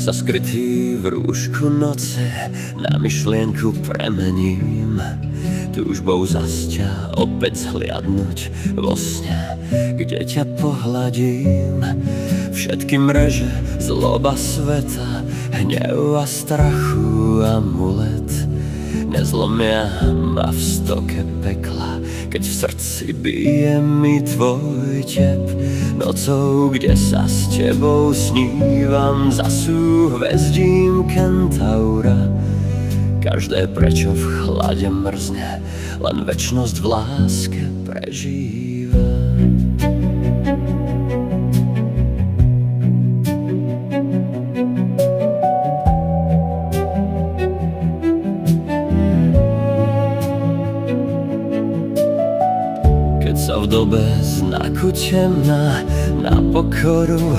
sa skrytý v rúšku noci na myšlienku premením, túžbou zas ťa opäť zhliadnuť vo sne, kde ťa pohľadím. Všetky mreže, zloba sveta, hnev a strachu amulet nezlomia ma v stoke pekla, keď v srdci bije mi tvoj tep. Nocou, kde sa s tebou snívam, zasúhvezdím kentaura. Každé prečo v chlade mrzne, len večnosť v láske prežíva. Keď sa v dobe znaku temna na pokoru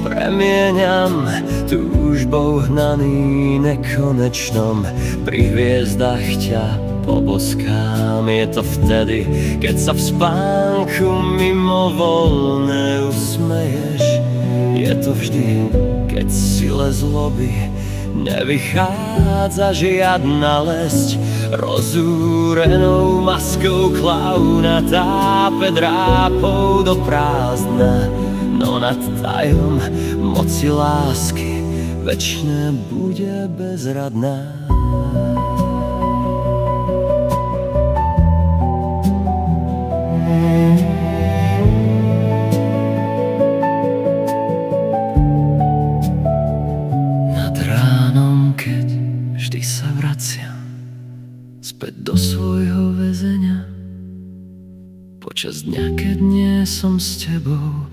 premieňam, túžbou hnaný nekonečnom, pri hviezdach ťa poboskám. Je to vtedy, keď sa v spánku mimovoľne usmeješ. Je to vždy, keď sile zloby nevychádza žiadna lesť. Rozúrenou maskou klauna tápe drápou do prázdna, no nad tajom moci lásky večné bude bezradná. Nad ránom, keď vždy sa vraciam späť do svojho väzenia, počas dňa, keď nie som s tebou,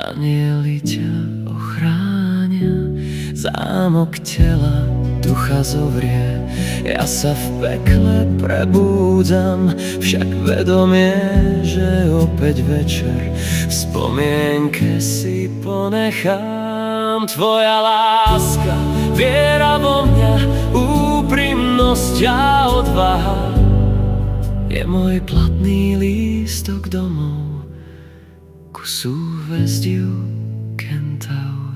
anjeli ťa ochránia. Zámok tela ducha zovrie, ja sa v pekle prebúdzam, však vedomie, že opäť večer v spomienke si ponechám. Tvoja láska, viera vo mňa, úprimnosť a odvaha je môj platný lístok domov ku súhvezdiu Kentaur.